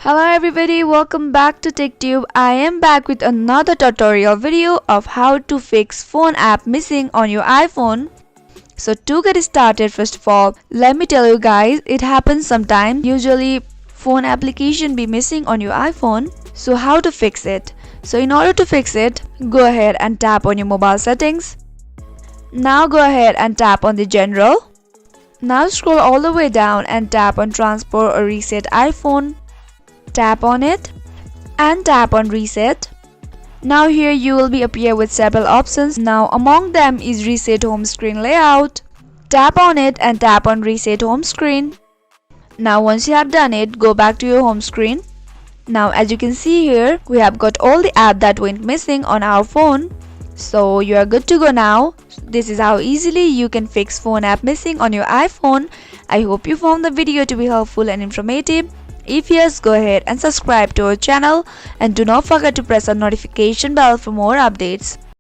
Hello everybody, welcome back to TechTube. I am back with another tutorial video of how to fix phone app missing on your iPhone. So to get started, first of all, let me tell you guys, it happens sometimes. Usually phone application be missing on your iPhone. So how to fix it? So in order to fix it, go ahead and tap on your mobile settings. Now go ahead and tap on the general. Now scroll all the way down and tap on transport or reset iPhone. Tap on it and tap on reset. Now here you will be appear with several options. Now among them is reset home screen layout. Tap on it and tap on reset home screen. Now once you have done it, go back to your home screen. Now as you can see here, we have got all the app that went missing on our phone. So you are good to go now. This is how easily you can fix phone app missing on your iPhone. I hope you found the video to be helpful and informative. If yes, go ahead and subscribe to our channel and do not forget to press the notification bell for more updates.